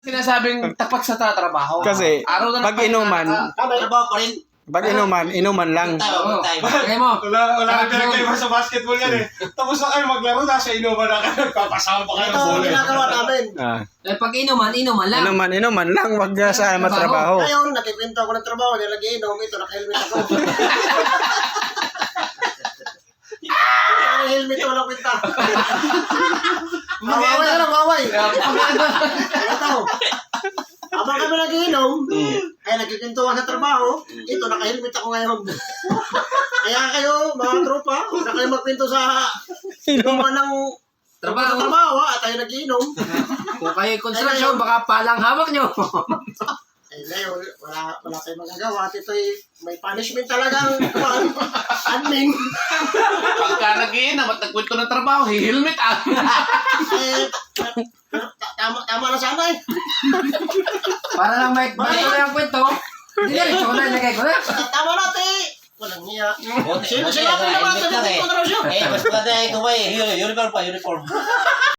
Sinasabing tapat sa tatrabaho. Kasi, araw na pag inuman, Trabaho pa rin. pag inuman lang. Tayo, tayo. Kaya mo. Wala kang pinagkaiba sa basketball yan eh. Tapos na kayo maglaro, nasa inuman na kayo. Papasama pa kayo Ito ng ang bola. ginagawa namin. Ah, Pag inuman lang. inuman lang, wag sa matrabaho. Ngayon, nakikwento ako ng trabaho, nilagay-inom, ito, naka-helmet ako. Naka-helmet, walang kwenta. Mawaway ka lang, mawaway. Ito. Habang kami nagiinom, ay nagkikwentuhan sa trabaho, ito, naka-helmet ako ngayon. Kaya kayo, mga tropa, huwag na kayo magkwento sa inuman ng trabaho, at tayo nagiinom. Kung kayo construction, baka palang hawak nyo. Eh, ngayon, wala tayong magagawa. At ito'y may punishment talagang admin. Pagka nag-iinam at nagkwento ng trabaho, hihilmit ah. Eh, tama na sana eh. Para lang may ko na yung kwento. Hindi na rin, na ilagay ko na. Tama na, te. Walang niya. Buti, Sino buti, sila naman natin helmet lang yung eh. kontrasyon? Mas maganda ito ba eh. Uniform pa, uniform.